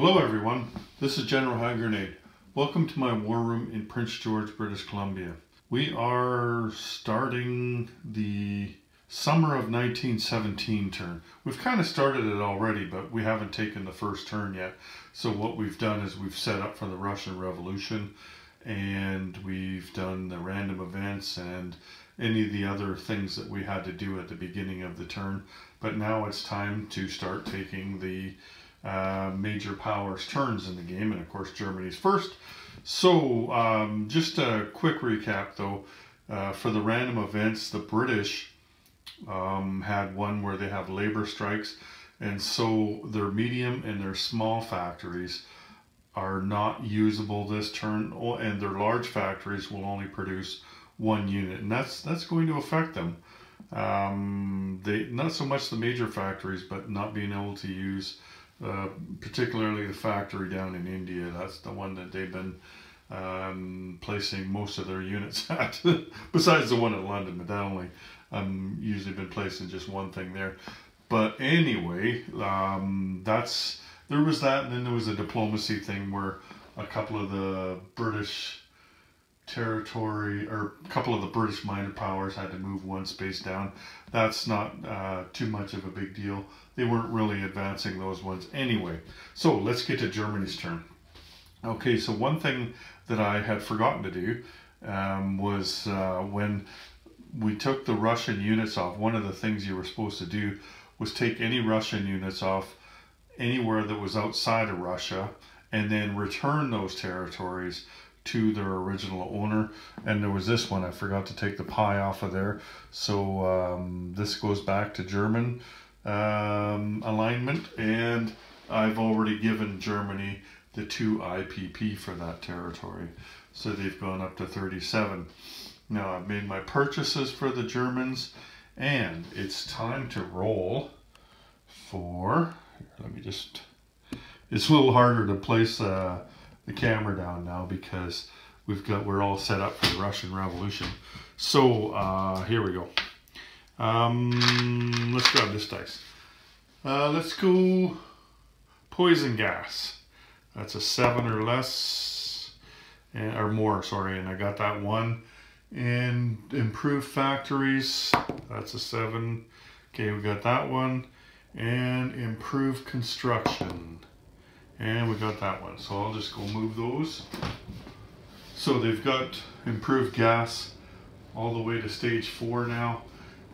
Hello everyone, this is General Hand Grenade. Welcome to my war room in Prince George, British Columbia. We are starting the summer of 1917 turn. We've kind of started it already, but we haven't taken the first turn yet. So what we've done is we've set up for the Russian Revolution, and we've done the random events and any of the other things that we had to do at the beginning of the turn. But now it's time to start taking the major powers turns in the game, and of course Germany's first. So just a quick recap though, for the random events, the British had one where they have labor strikes, and so their medium and their small factories are not usable this turn, and their large factories will only produce one unit, and that's going to affect them. They not so much the major factories, but not being able to use particularly the factory down in India. That's the one that they've been placing most of their units at, besides the one in London, but that only usually been placing just one thing there. But anyway, there was that, and then there was a diplomacy thing where a couple of the British territory, or a couple of the British minor powers had to move one space down. That's not too much of a big deal. They weren't really advancing those ones anyway. So let's get to Germany's turn. Okay, so one thing that I had forgotten to do was when we took the Russian units off, one of the things you were supposed to do was take any Russian units off anywhere that was outside of Russia and then return those territories to their original owner. And there was this one, I forgot to take the pie off of there, so this goes back to German alignment, and I've already given Germany the 2 IPP for that territory, so they've gone up to 37. Now I've made my purchases for the Germans, and it's time to roll for, let me just, it's a little harder to place the camera down now because we're all set up for the Russian Revolution. So here we go. Let's grab this dice. Let's go poison gas. That's a 7 or less, or more, sorry, and I got that one. And improved factories, that's a 7. Okay, we got that one. And improved construction, and we got that one. So I'll just go move those. So they've got improved gas all the way to stage 4 now,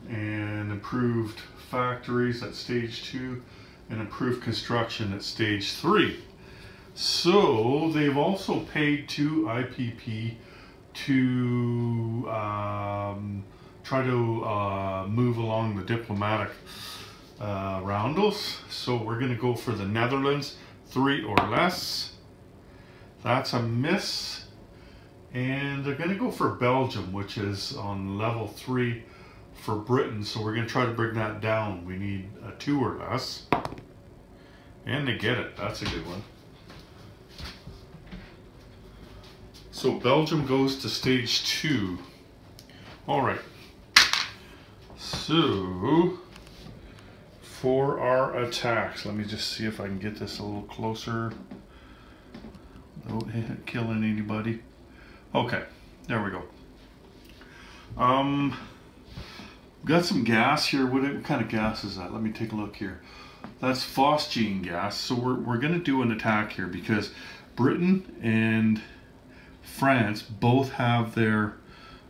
and improved factories at stage 2, and improved construction at stage 3. So they've also paid 2 IPP to try to move along the diplomatic roundels. So we're going to go for the Netherlands, 3 or less. That's a miss. And they're going to go for Belgium, which is on level 3 for Britain. So we're going to try to bring that down. We need a 2 or less. And they get it. That's a good one. So Belgium goes to stage 2. All right. So for our attacks, let me just see if I can get this a little closer. Don't killing anybody. Okay, there we go. Got some gas here. What kind of gas is that? Let me take a look here. That's phosgene gas. So we're going to do an attack here because Britain and France both have their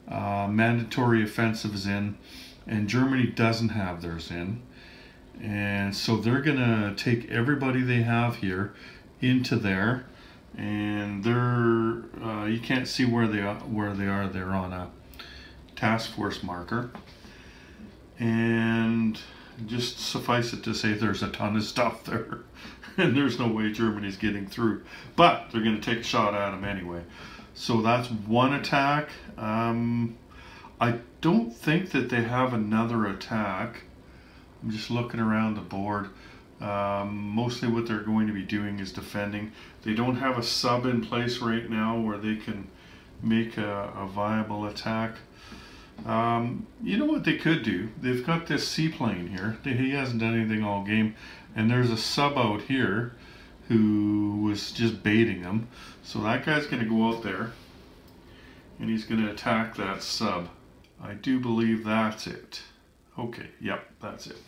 mandatory offensives in, and Germany doesn't have theirs in. And so they're going to take everybody they have here into there, and they're you can't see where they are. They're on a task force marker, and just suffice it to say there's a ton of stuff there and there's no way Germany's getting through, but they're going to take a shot at them anyway. So that's one attack. I don't think that they have another attack. I'm just looking around the board. Mostly what they're going to be doing is defending. They don't have a sub in place right now where they can make a viable attack. You know what they could do? They've got this seaplane here. He hasn't done anything all game. And there's a sub out here who was just baiting them. So that guy's going to go out there and he's going to attack that sub. I do believe that's it. Okay, yep, that's it.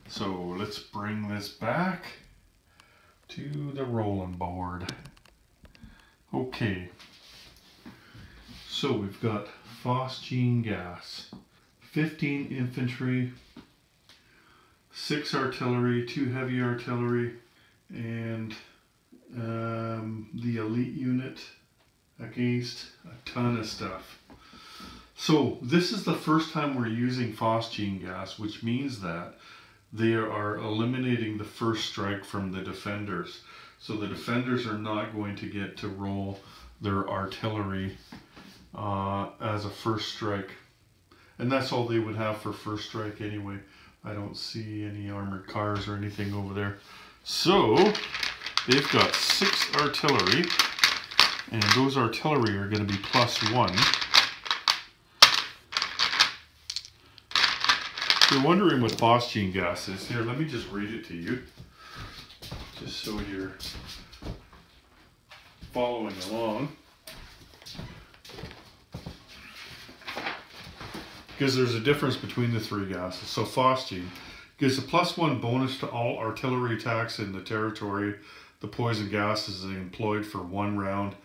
So let's bring this back to the rolling board. Okay, so we've got phosgene gas, 15 infantry, 6 artillery, 2 heavy artillery, and the elite unit against a ton of stuff. So this is the first time we're using phosgene gas, which means that they are eliminating the first strike from the defenders. So the defenders are not going to get to roll their artillery as a first strike. And that's all they would have for first strike anyway. I don't see any armored cars or anything over there. So they've got 6 artillery, and those artillery are going to be +1. If you're wondering what phosgene gas is, here, let me just read it to you, just so you're following along. Because there's a difference between the 3 gases. So phosgene gives a +1 bonus to all artillery attacks in the territory the poison gas is employed for 1 round,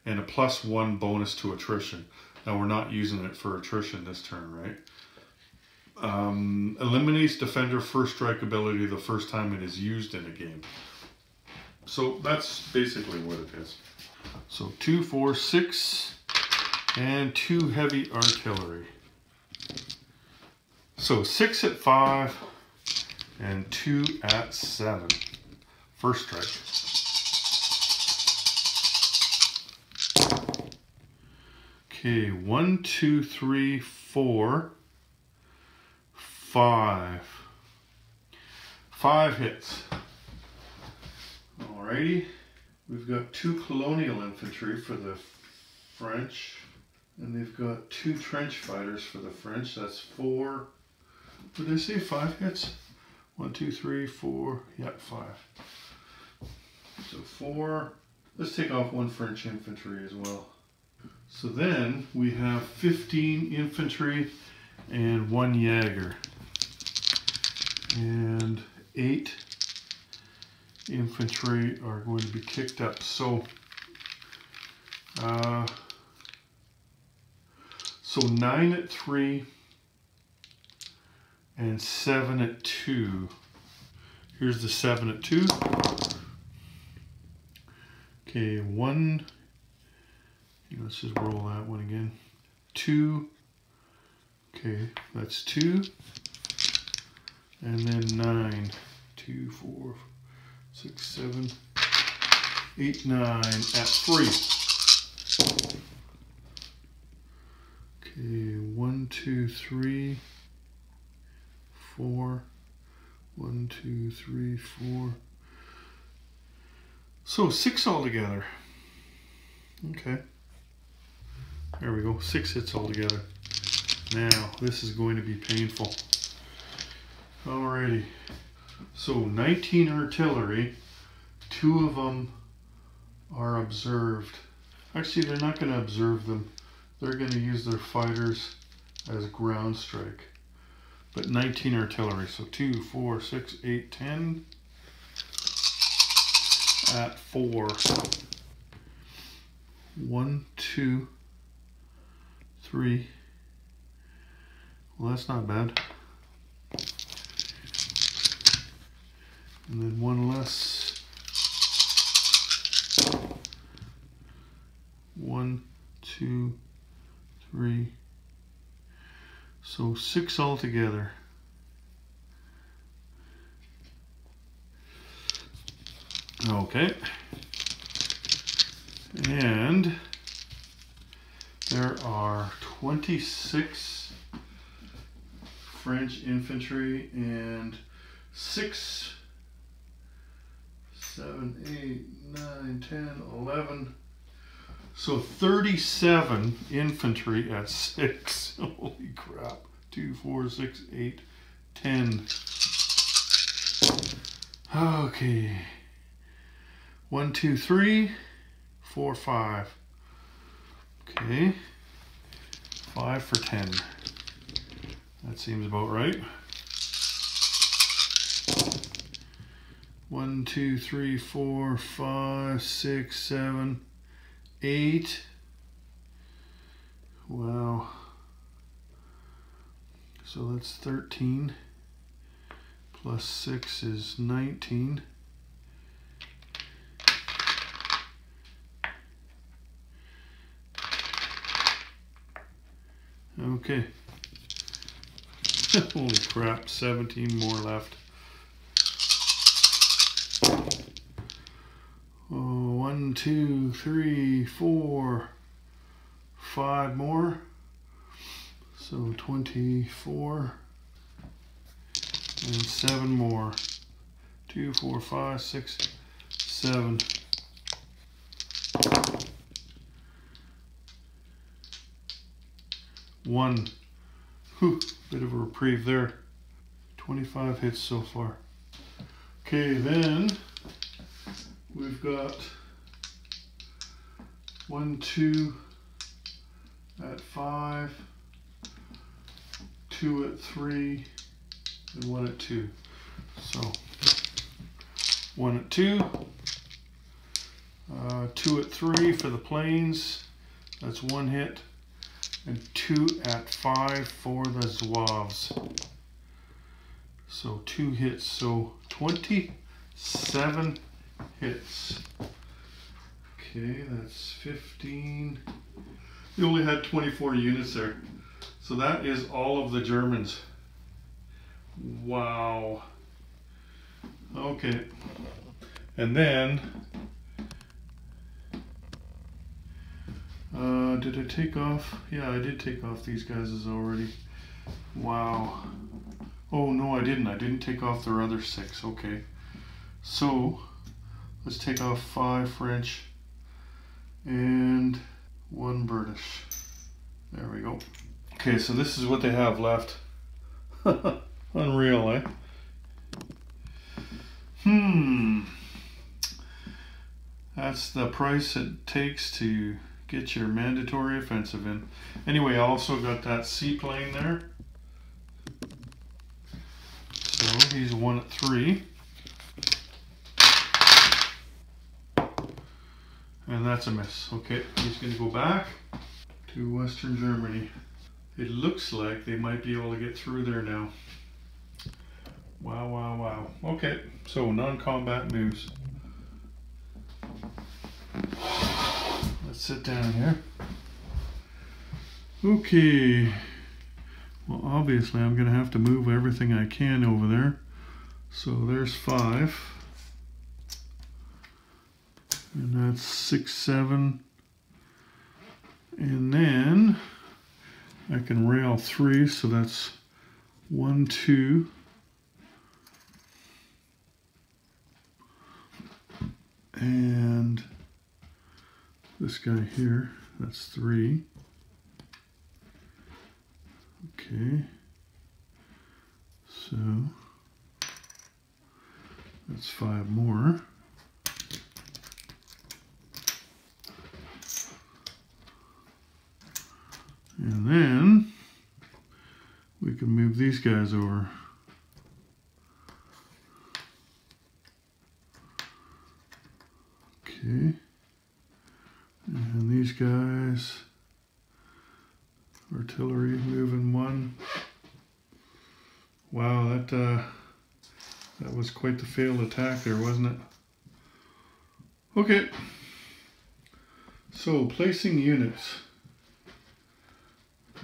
and a +1 bonus to attrition. Now we're not using it for attrition this turn, right? Eliminates defender first strike ability the first time it is used in a game. So that's basically what it is. So 2, 4, 6, and 2 heavy artillery. So 6 at 5 and 2 at 7. First strike. Okay, 1, 2, 3, 4, 5. 5 hits. Alrighty. We've got 2 Colonial infantry for the French. And they've got 2 trench fighters for the French. That's 4. Did I say 5 hits? 1, 2, 3, 4. Yep, 5. So 4. Let's take off 1 French infantry as well. So then we have 15 infantry and 1 Jaeger. And 8 infantry are going to be kicked up. So 9 at 3 and 7 at 2. Here's the 7 at 2. Okay, 1. Let's just roll that one again. 2. Okay, that's 2. And then 9. 2, 4, 6, 7, 8, 9 at 3. Okay, 1, 2, 3, 4. 1, 2, 3, 4. So 6 altogether. Okay. There we go. 6 hits altogether. Now, this is going to be painful. Alrighty. So 19 artillery. 2 of them are observed. Actually, they're not going to observe them. They're going to use their fighters as ground strike. But 19 artillery. So 2, 4, 6, 8, 10 at 4. 1, 2, 3. Well, that's not bad. And then 1 less. 1, 2, 3. So 6 altogether. Okay. And there are 26 French infantry and 6, 7, 8, 9, 10, 11. So 37 infantry at 6. Holy crap. 2, 4, 6, 8, 10. Okay. 1, 2, 3, 4, 5. Okay. 5 for 10. That seems about right. 1, 2, 3, 4, 5, 6, 7, 8. Wow. So that's 13. Plus 6 is 19. Okay. Holy crap, 17 more left. Oh, 1, 2, 3, 4, 5 more. So 24. And 7 more. 2, 4, 5, 6, 7. One. Whew, bit of a reprieve there. 25 hits so far. Okay, then we've got 1, 2 at 5, 2 at 3, and 1 at 2. So 1 at 2, 2 at 3 for the planes. That's 1 hit. And 2 at 5 for the Zouaves. So 2 hits, so 27 hits. Okay, that's 15. We only had 24 units there. So that is all of the Germans. Wow. Okay. And then did I take off? Yeah, I did take off these guys already. Wow. Oh, no, I didn't. I didn't take off their other 6. Okay. So, let's take off 5 French and 1 British. There we go. Okay, so this is what they have left. Unreal, eh? That's the price it takes to get your mandatory offensive in. Anyway, I also got that seaplane there. So he's 1 at 3. And that's a miss. Okay, he's going to go back to Western Germany. It looks like they might be able to get through there now. Wow, wow, wow. Okay, so non-combat moves. Let's sit down here. Okay. Well, obviously I'm going to have to move everything I can over there. So there's 5. And that's 6, 7. And then I can rail 3, so that's 1, 2. And this guy here, that's 3. Okay. So that's 5 more. And then we can move these guys over. Okay. And these guys, artillery moving 1. Wow, that was quite the failed attack there, wasn't it? Okay. So placing units.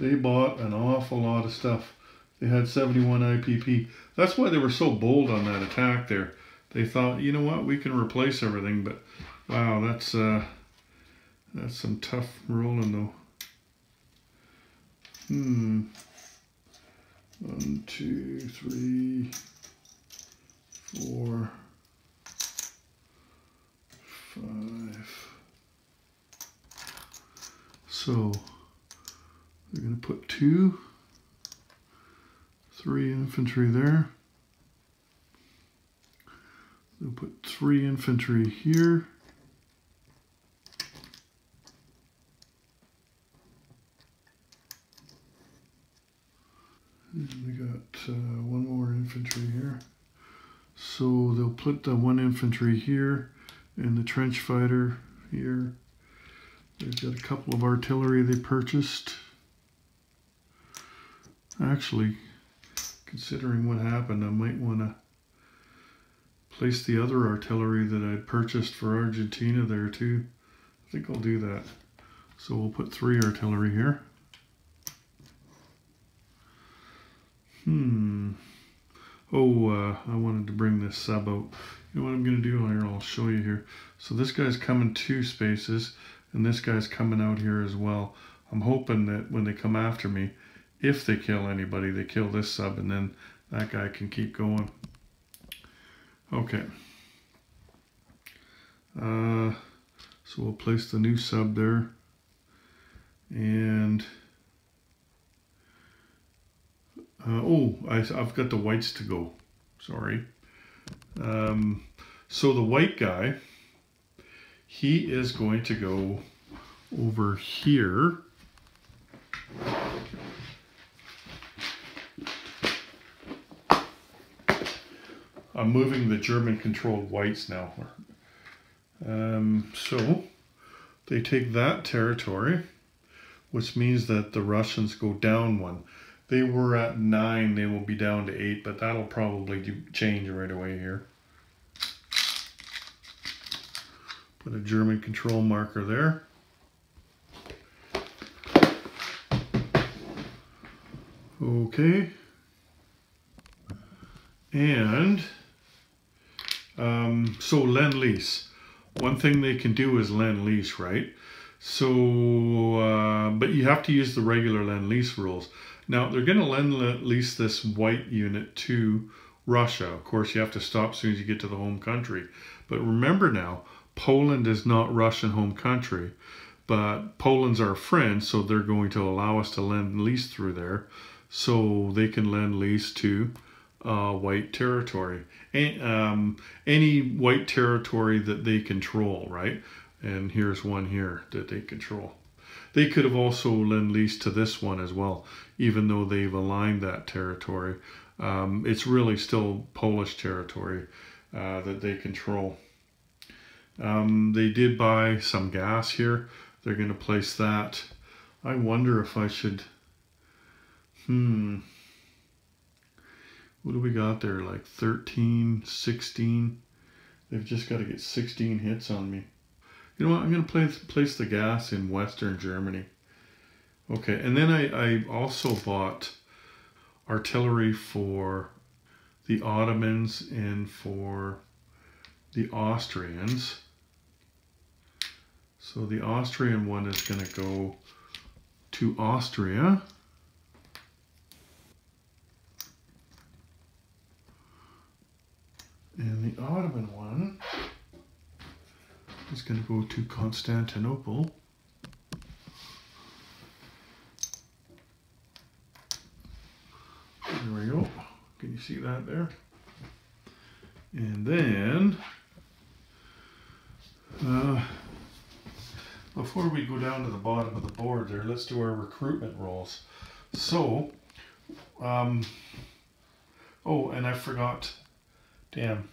They bought an awful lot of stuff. They had 71 IPP. That's why they were so bold on that attack there. They thought, you know what, we can replace everything, but wow, that's some tough rolling though. 1, 2, 3, 4, 5. So we're going to put 2, 3 infantry there. We'll put 3 infantry here. put the 1 infantry here and the trench fighter here. They've got a couple of artillery they purchased. Actually, considering what happened, I might want to place the other artillery that I purchased for Argentina there too. I think I'll do that. So we'll put 3 artillery here. I wanted to bring this sub out. You know what I'm going to do here? I'll show you here. So this guy's coming 2 spaces, and this guy's coming out here as well. I'm hoping that when they come after me, if they kill anybody, they kill this sub, and then that guy can keep going. Okay. So we'll place the new sub there. And I've got the whites to go. Sorry. So the white guy, he is going to go over here. I'm moving the German-controlled whites now. So they take that territory, which means that the Russians go down 1. They were at 9, they will be down to 8, but that'll probably change right away here. Put a German control marker there. Okay. And so Lend-Lease. One thing they can do is Lend-Lease, right? So, but you have to use the regular Lend-Lease rules. Now, they're going to Lend-Lease this white unit to Russia. Of course, you have to stop as soon as you get to the home country. But remember now, Poland is not Russian home country. But Poland's our friend, so they're going to allow us to Lend-Lease through there. So they can Lend-Lease to white territory. Any white territory that they control, right? And here's one here that they control. They could have also Lend-Leased to this one as well, even though they've aligned that territory. It's really still Polish territory that they control. They did buy some gas here. They're going to place that. I wonder if I should... What do we got there? Like 13, 16? They've just got to get 16 hits on me. You know what? I'm going to place the gas in Western Germany. Okay, and then I also bought artillery for the Ottomans and for the Austrians. So the Austrian one is going to go to Austria. And the Ottoman one is going to go to Constantinople. There we go. Can you see that there? And then, before we go down to the bottom of the board there, let's do our recruitment rolls. So, oh, and I forgot. Damn.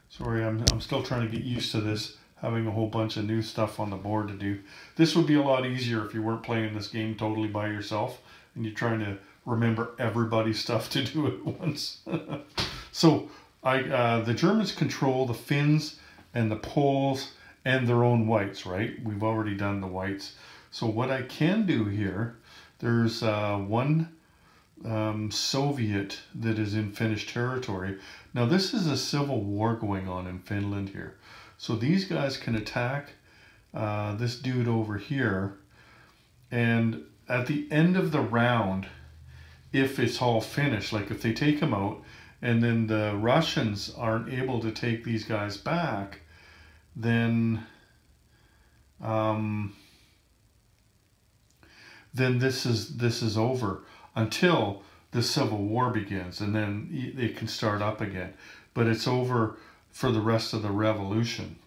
Sorry, I'm still trying to get used to this, having a whole bunch of new stuff on the board to do. This would be a lot easier if you weren't playing this game totally by yourself and you're trying to remember everybody's stuff to do at once. So, the Germans control the Finns and the Poles and their own whites, right? We've already done the whites. So what I can do here, there's one Soviet that is in Finnish territory. Now this is a civil war going on in Finland here. So these guys can attack this dude over here, and at the end of the round, if it's all finished, like if they take him out and then the Russians aren't able to take these guys back, then this is over until the Civil War begins, and then they can start up again. But it's over for the rest of the revolution.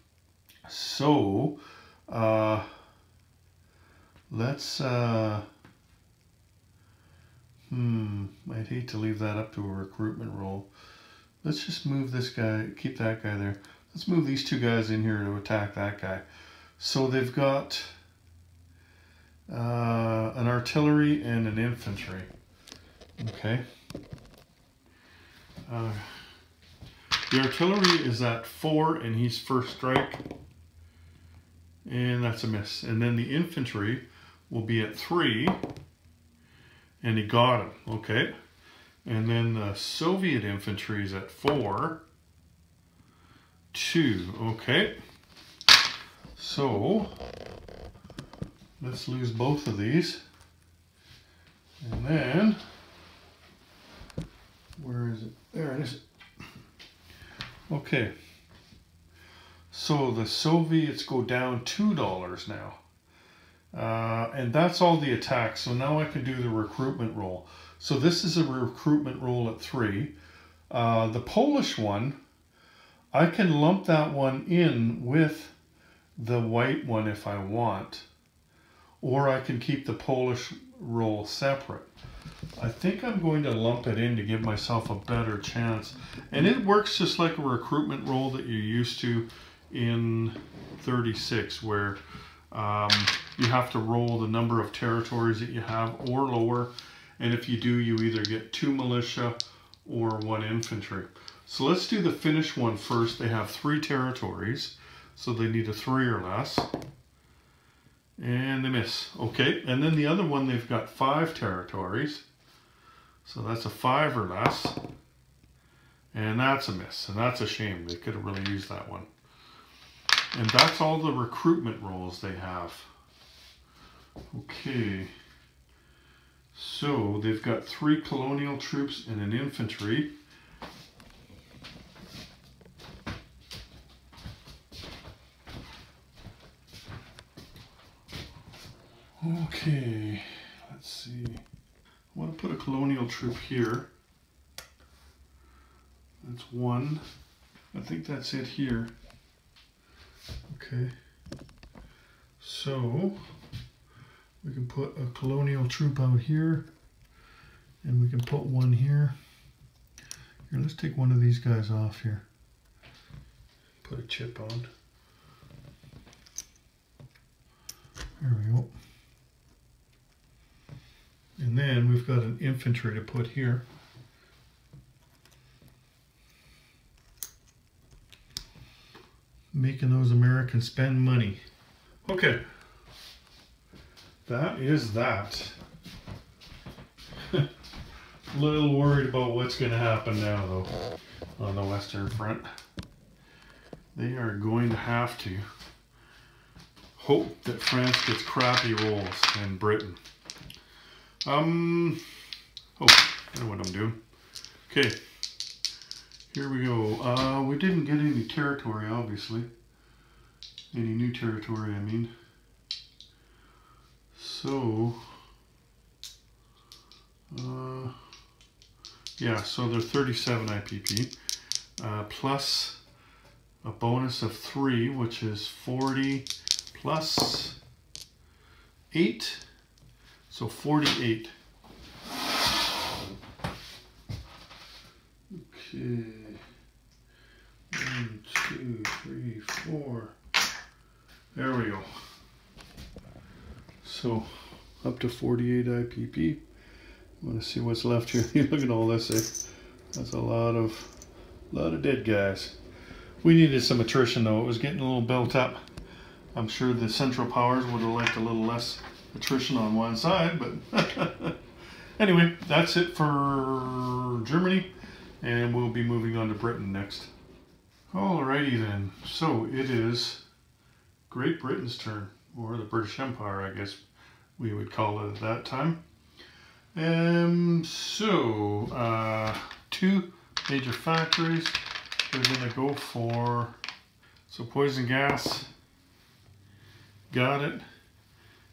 So let's I'd hate to leave that up to a recruitment roll. let's just move this guy, keep that guy there. Let's move these two guys in here to attack that guy. So they've got an artillery and an infantry. Okay. The artillery is at 4 and he's first strike. And that's a miss. And then the infantry will be at 3. And he got him. Okay. And then the Soviet infantry is at 4. 2. Okay. So let's lose both of these. And then, where is it? There it is. Okay. So the Soviets go down $2 now. And that's all the attacks. So now I can do the recruitment roll. So this is a recruitment roll at 3. The Polish one, I can lump that one in with the white one if I want. Or I can keep the Polish roll separate. I think I'm going to lump it in to give myself a better chance. And it works just like a recruitment roll that you're used to in 36, where you have to roll the number of territories that you have or lower. And if you do, you either get 2 militia or 1 infantry. So let's do the Finnish one first. They have 3 territories, so they need a 3 or less. And they miss. Okay, and then the other one, they've got 5 territories. So that's a 5 or less. And that's a miss. And that's a shame. They could have really used that one. And that's all the recruitment rolls they have. Okay. So they've got 3 colonial troops and an infantry. Okay, let's see. I want to put a colonial troop here. That's 1. I think that's it here. Okay. So we can put a colonial troop out here, and we can put 1 here. Here, let's take one of these guys off here. Put a chip on. There we go. And then we've got an infantry to put here. Making those Americans spend money. Okay. That is that. A little worried about what's going to happen now, though, on the Western Front. They are going to have to hope that France gets crappy rolls and Britain. Oh, I know what I'm doing. Okay, here we go. We didn't get any territory, obviously. Any new territory, I mean. So, yeah, so they're 37 IPP, plus a bonus of 3, which is 40 plus 8. So 48. Okay. 1, 2, 3, 4. There we go. So up to 48 IPP. I want to see what's left here. Look at all this. That's a lot of dead guys. We needed some attrition though. It was getting a little built up. I'm sure the Central Powers would have liked a little less attrition on one side, but anyway, that's it for Germany, and we'll be moving on to Britain next. Alrighty then, so it is Great Britain's turn, or the British Empire, I guess we would call it at that time. So 2 major factories. We're going to go for, so poison gas, got it.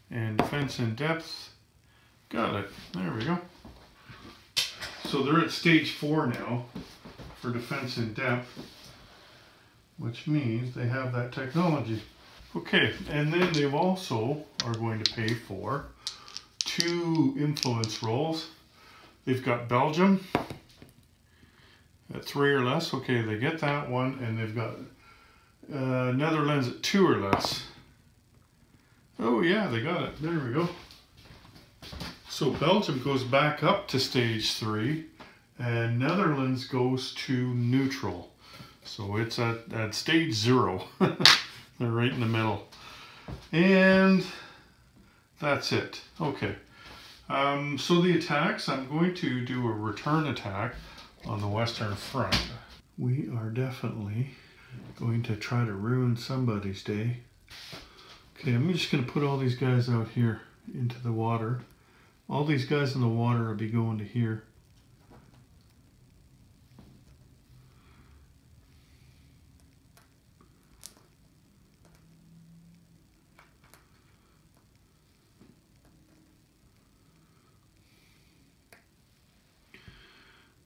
And defense in depth, got it. There we go. So they're at stage 4 now for defense in depth, which means they have that technology. Okay, and then they also are going to pay for 2 influence rolls. They've got Belgium at 3 or less. Okay, they get that one, and they've got Netherlands at 2 or less. Oh yeah, they got it. There we go. So Belgium goes back up to stage 3, and Netherlands goes to neutral. So it's at stage 0. They're right in the middle. And that's it. Okay. So the attacks, I'm going to do a return attack on the Western Front. We are definitely going to try to ruin somebody's day. Okay, I'm just going to put all these guys out here into the water. All these guys in the water will be going to here.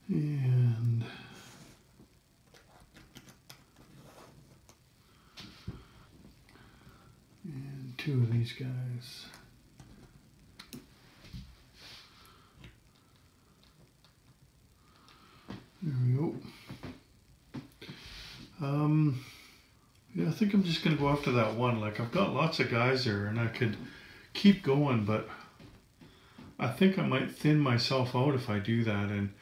And 2 of these guys. There we go. Yeah, I think I'm just going to go after that one. Like, I've got lots of guys there, and I could keep going, but I think I might thin myself out if I do that. And,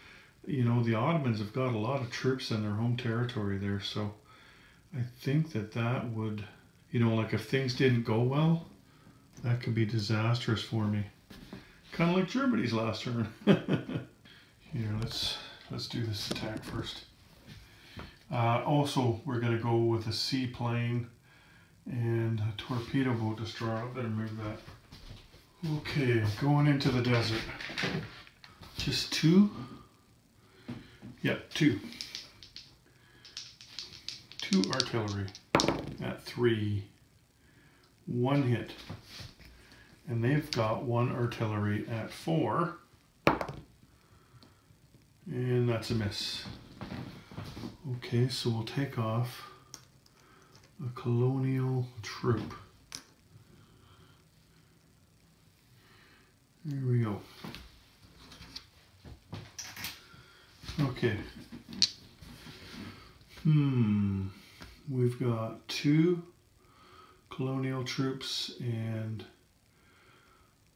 you know, the Ottomans have got a lot of troops in their home territory there, so I think that would, you know, like if things didn't go well, that could be disastrous for me. Kind of like Germany's last turn. Here, let's do this attack first. Also, we're going to go with a seaplane and a torpedo boat destroyer. I better move that. Okay, going into the desert. Just 2? Yep, 2. 2 artillery at 3. 1 hit. And they've got 1 artillery at 4. And that's a miss. Okay, so we'll take off a Colonial troop. There we go. Okay. We've got 2 Colonial troops and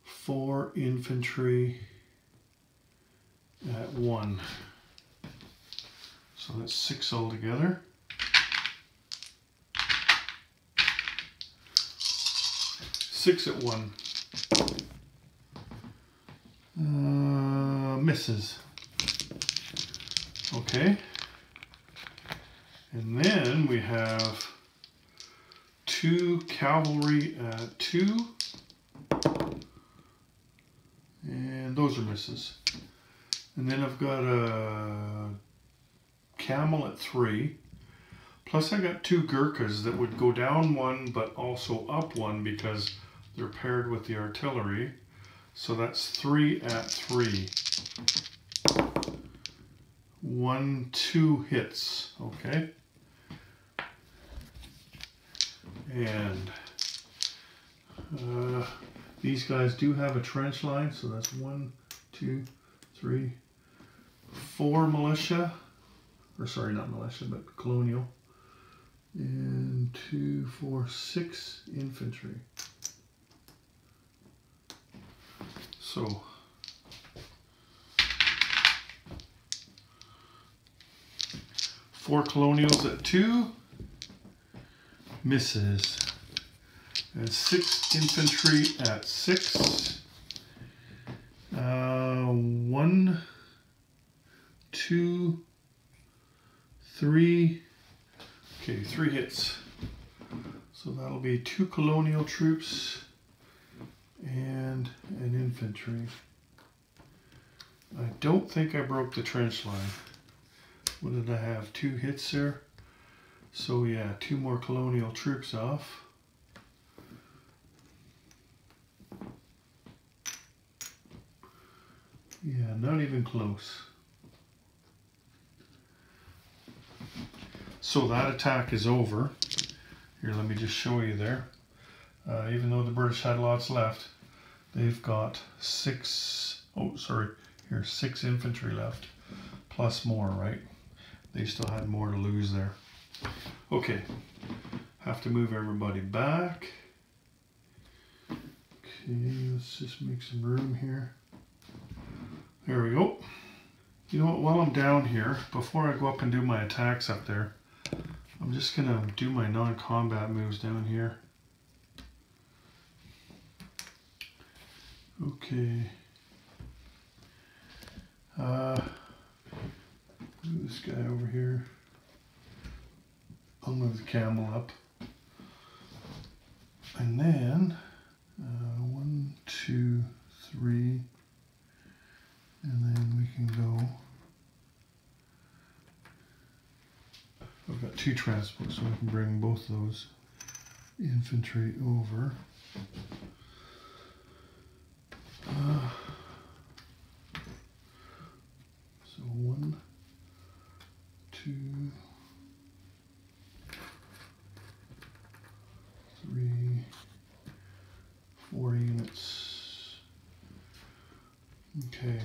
4 infantry at 1. So that's 6 altogether. Six at 1. Misses. Okay. And then we have 2 cavalry at 2. And those are misses. And then I've got a camel at 3. Plus I got 2 Gurkhas that would go down 1 but also up 1 because they're paired with the artillery. So that's 3 at 3. 1, 2 hits. Okay. And these guys do have a trench line, so that's 1, 2, 3, 4 militia. Or sorry, not militia, but Colonial. And 2, 4, 6 infantry. So 4 Colonials at 2. Misses. And 6 infantry at 6. 1, 2, 3. Okay, 3 hits. So that'll be 2 Colonial troops and an infantry. I don't think I broke the trench line. What did I have? 2 hits there. So yeah, 2 more Colonial troops off. Yeah, not even close. So that attack is over. Here, let me just show you there. Even though the British had lots left, they've got 6 infantry left, plus more, right? they still had more to lose there. Okay, have to move everybody back. Okay, let's just make some room here. There we go. You know what, while I'm down here, before I go up and do my attacks up there, I'm just gonna do my non-combat moves down here. Okay. This guy over here. I'll move the camel up. And then, 1, 2, 3, and then we can go. I've got 2 transports, so I can bring both those infantry over. So 1, 2, 3, 4 units. Okay,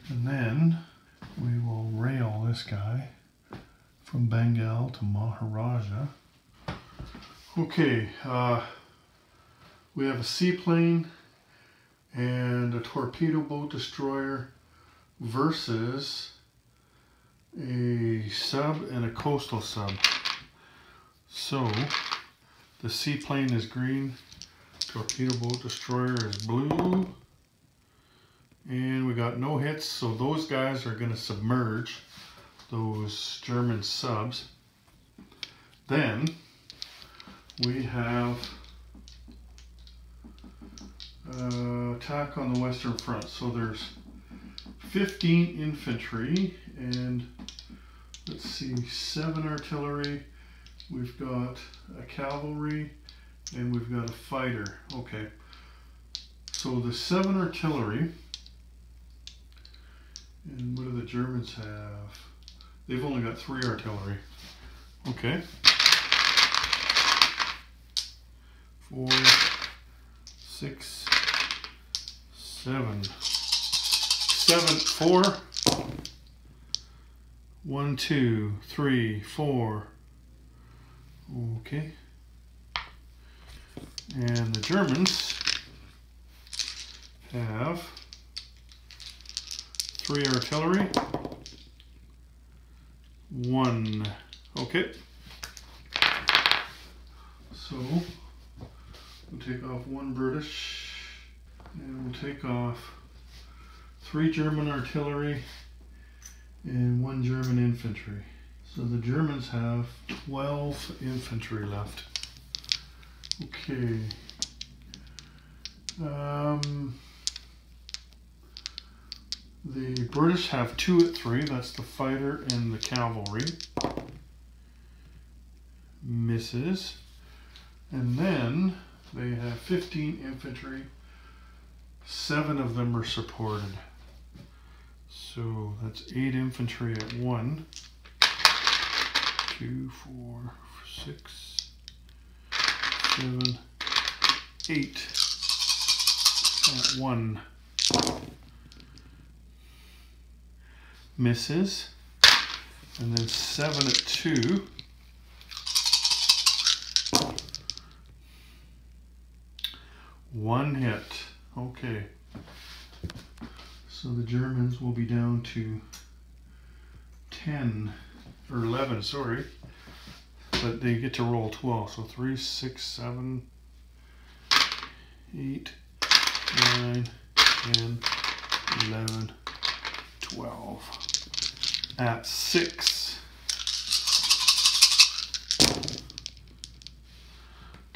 and then we will rail this guy from Bengal to Maharaja. Okay, we have a seaplane and a torpedo boat destroyer versus a sub and a coastal sub. So the seaplane is green, torpedo boat destroyer is blue, and we got no hits, so those guys are going to submerge those German subs. Then we have attack on the Western Front. So there's 15 infantry and let's see, 7 artillery. We've got a cavalry and we've got a fighter. Okay, so the 7 artillery, and what do the Germans have? They've only got 3 artillery. Okay. 4, 6, 7. 4. 1, 2, 3, 4. Okay. And the Germans have 3 artillery. 1. Okay. So we'll take off 1 British and we'll take off 3 German artillery and 1 German infantry. So the Germans have 12 infantry left. Okay. The British have 2 at 3, that's the fighter and the cavalry. Misses. And then they have 15 infantry, 7 of them are supported. So that's 8 infantry at 1, 2, 4, 6, 7, 8 at 1. Misses. And then 7 at 2. One hit. Okay. So the Germans will be down to 10 or 11, sorry. But they get to roll 12. So 3, 6, 7, 8, 9, 10, 11, 12. At 6.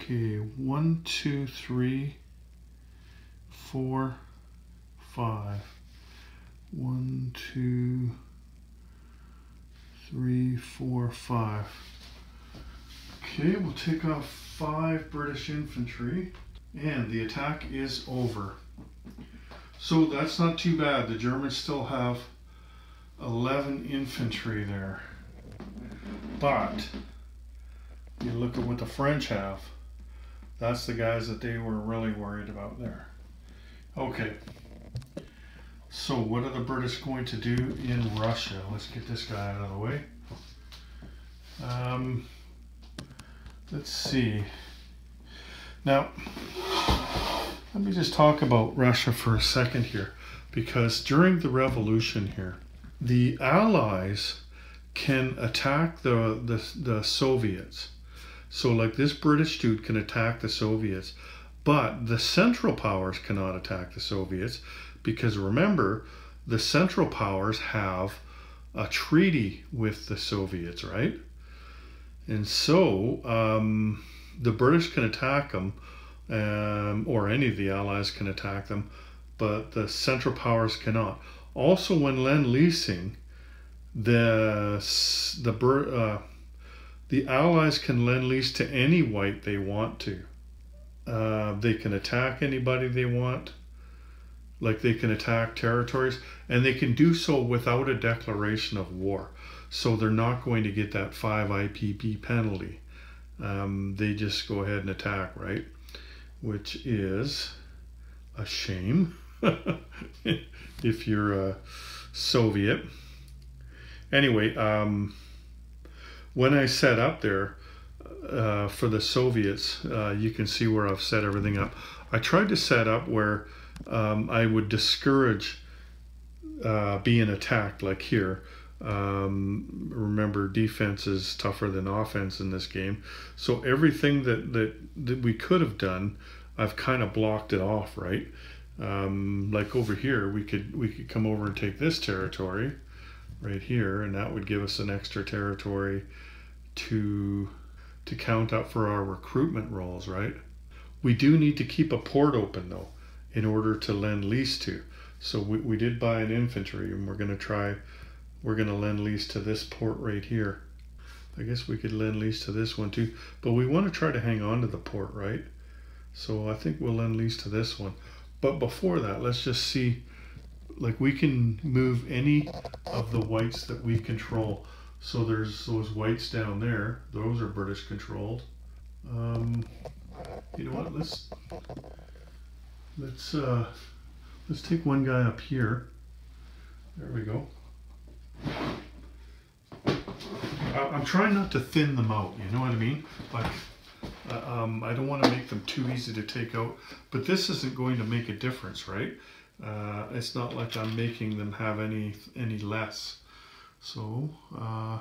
Okay, 1, 2, 3, 4, 5. 1, 2, 3, 4, 5. Okay, we'll take off 5 British infantry and the attack is over. So that's not too bad. The Germans still have 11 infantry there. But you look at what the French have. That's the guys that they were really worried about there. Okay. So what are the British going to do in Russia? Let's get this guy out of the way. Let's see. Now, let me just talk about Russia for a second here, because during the revolution here, the Allies can attack the Soviets. So like this British dude can attack the Soviets, but the Central Powers cannot attack the Soviets, because remember, the Central Powers have a treaty with the Soviets, right? And so the British can attack them, or any of the Allies can attack them, but the Central Powers cannot. Also, when Lend-Leasing, the Allies can Lend-Lease to any white they want to. They can attack anybody they want, like they can attack territories, and they can do so without a declaration of war. So they're not going to get that 5 IPP penalty. They just go ahead and attack, right? Which is a shame if you're a Soviet. Anyway, when I set up there for the Soviets, you can see where I've set everything up. I tried to set up where I would discourage being attacked, like here. Remember, defense is tougher than offense in this game. So everything that we could have done, I've kind of blocked it off, right? Like over here, we could come over and take this territory right here, and that would give us an extra territory to count up for our recruitment rolls, right? We do need to keep a port open though, in order to Lend-Lease to. So we did buy an infantry, and we're going to Lend-Lease to this port right here. I guess we could Lend-Lease to this one too, but we want to try to hang on to the port, right? So I think we'll Lend-Lease to this one. But before that, let's just see, like we can move any of the whites that we control. So there's those whites down there, those are British controlled. You know what, let's take one guy up here. There we go. I'm trying not to thin them out, you know what I mean? Like, I don't want to make them too easy to take out, but this isn't going to make a difference, right? It's not like I'm making them have any less. So, oh,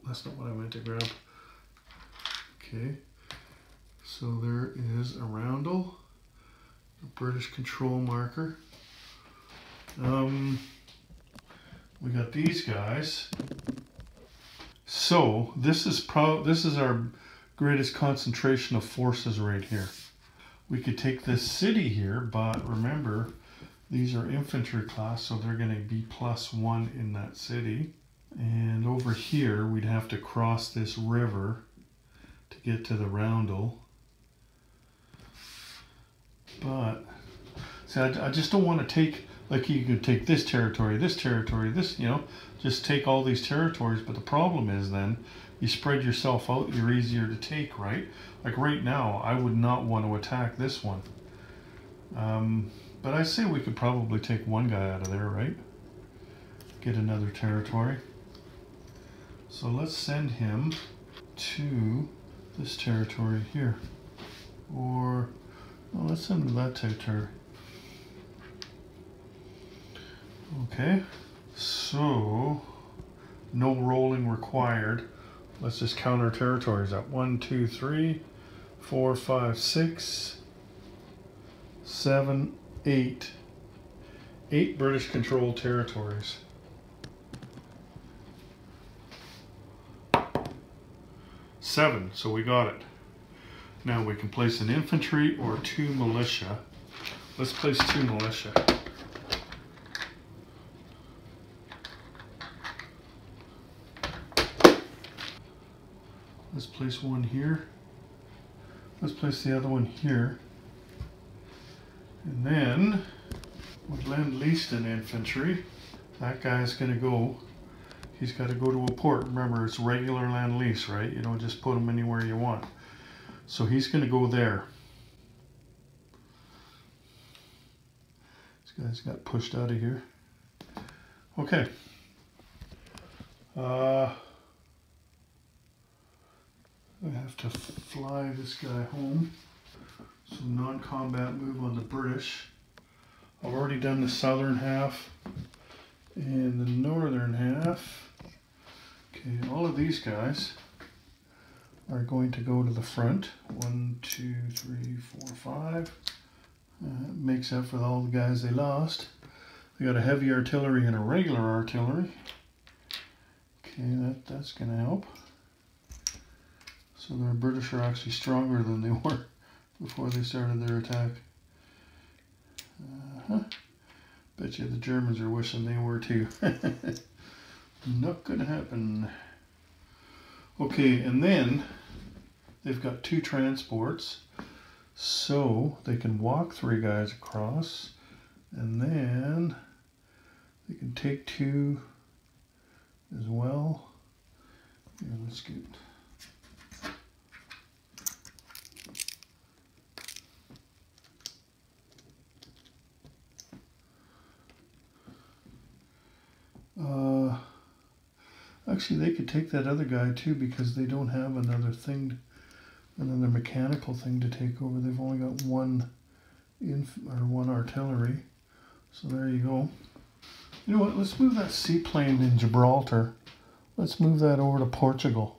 that's not what I meant to grab. Okay, so there is a roundel, a British control marker. We got these guys. So this is our greatest concentration of forces right here. We could take this city here, but remember, these are infantry class, so they're going to be +1 in that city. And over here, we'd have to cross this river to get to the roundel. But see, I just don't want to take, like, you could take this territory, this, you know, just take all these territories. But the problem is then you spread yourself out, you're easier to take, right? Like right now, I would not want to attack this one. But I say we could probably take one guy out of there, right? Get another territory. So let's send him to this territory here. Or, well, let's send him to that territory. Okay, so no rolling required. Let's just count our territories up. 1, 2, 3, 4, 5, 6, 7, 8. 8 British controlled territories. 7, so we got it. Now we can place an infantry or 2 militia. Let's place 2 militia. Let's place one here. Let's place the other one here. And then with Lend-Lease an infantry, that guy's going to go, he's got to go to a port. Remember, it's regular Lend-Lease, right? You don't just put him anywhere you want. So he's going to go there. He's Guys got pushed out of here. Okay. I have to fly this guy home. So non-combat move on the British. I've already done the southern half and the northern half. Okay, all of these guys are going to go to the front. 1, 2, 3, 4, 5. Makes up for all the guys they lost. They got a heavy artillery and a regular artillery. Okay, that's going to help. So the British are actually stronger than they were before they started their attack. Bet you the Germans are wishing they were too. Not going to happen. Okay, and then they've got 2 transports. So they can walk 3 guys across, and then they can take 2 as well. Here, let's get actually they could take that other guy too, because they don't have another thing, another mechanical thing to take over. They've only got one artillery. So there you go. You know what, let's move that seaplane in Gibraltar. Let's move that over to Portugal.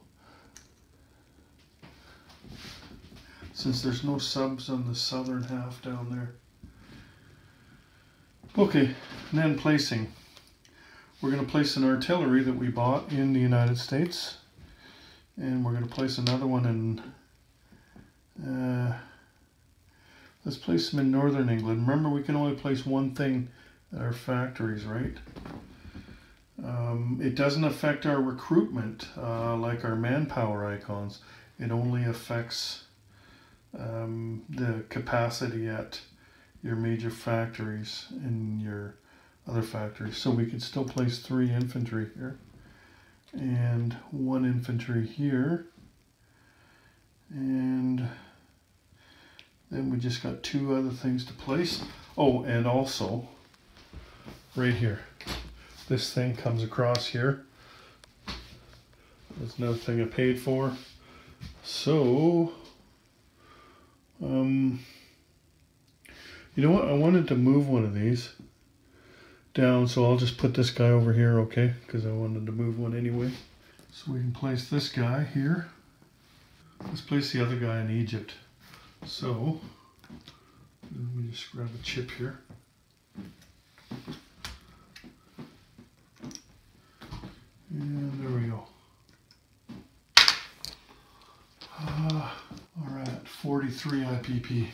Since there's no subs on the southern half down there. Okay, and then placing. We're going to place an artillery that we bought in the United States. And we're going to place another one in... let's place them in northern England. Remember, we can only place one thing at our factories, right? It doesn't affect our recruitment like our manpower icons. It only affects the capacity at your major factories and your other factories. So we could still place 3 infantry here and 1 infantry here, and then we just got 2 other things to place. Oh, and also right here, this thing comes across here. That's another thing I paid for. So you know what, I wanted to move one of these down, so I'll just put this guy over here, okay, because I wanted to move one anyway. So we can place this guy here. Let's place the other guy in Egypt. So let me just grab a chip here. And there we go. All right, 43 IPP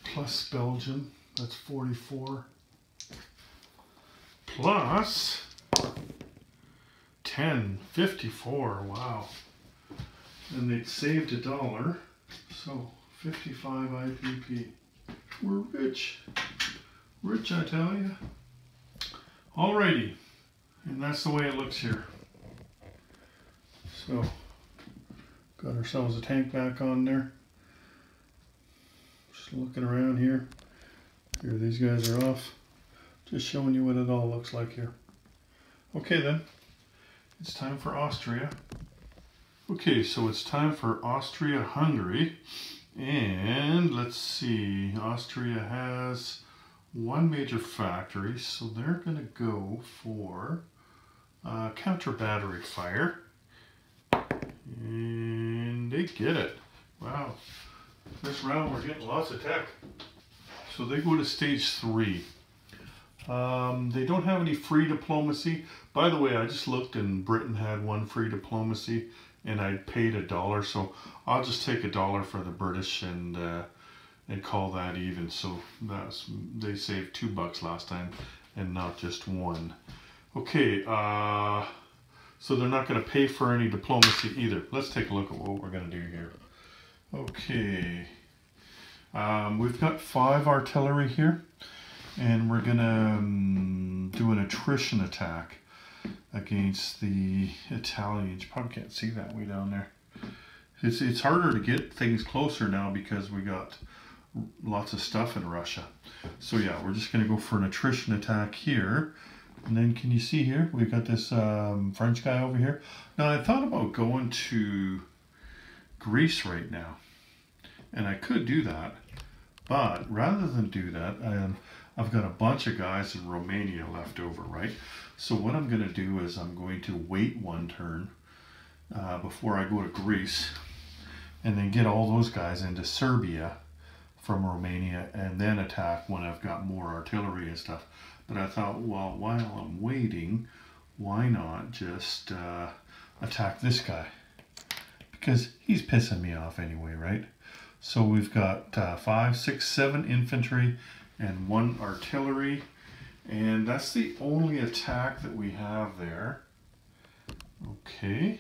plus Belgium, that's 44. Plus 10, 54, wow. And they saved $1, so 55 IPP. We're rich. Rich, I tell you. Alrighty, and that's the way it looks here. So, got ourselves a tank back on there. Just looking around here. Here, these guys are off. Just showing you what it all looks like here. Okay then, it's time for Austria. Okay, so it's time for Austria-Hungary. And let's see, Austria has 1 major factory, so they're going to go for counter battery fire. And they get it. Wow, this round we're getting lots of tech. So they go to stage 3. They don't have any free diplomacy. By the way, I just looked and Britain had 1 free diplomacy and I paid $1, so I'll just take $1 for the British and call that even. So they saved $2 last time and not just 1. Okay, so they're not going to pay for any diplomacy either. Let's take a look at what we're going to do here. Okay, we've got 5 artillery here. And we're gonna do an attrition attack against the Italians. You probably can't see that way down there. It's harder to get things closer now because we got lots of stuff in Russia. So yeah, we're just going to go for an attrition attack here. And then can you see here, we've got this French guy over here. Now I thought about going to Greece right now. And I could do that. But rather than do that, I've got a bunch of guys in Romania left over, right? So what I'm going to do is I'm going to wait one turn before I go to Greece. And then get all those guys into Serbia from Romania and then attack when I've got more artillery and stuff. But I thought, well, while I'm waiting, why not just attack this guy? Because he's pissing me off anyway, right? So we've got 5, 6, 7 infantry and 1 artillery. And that's the only attack that we have there. Okay.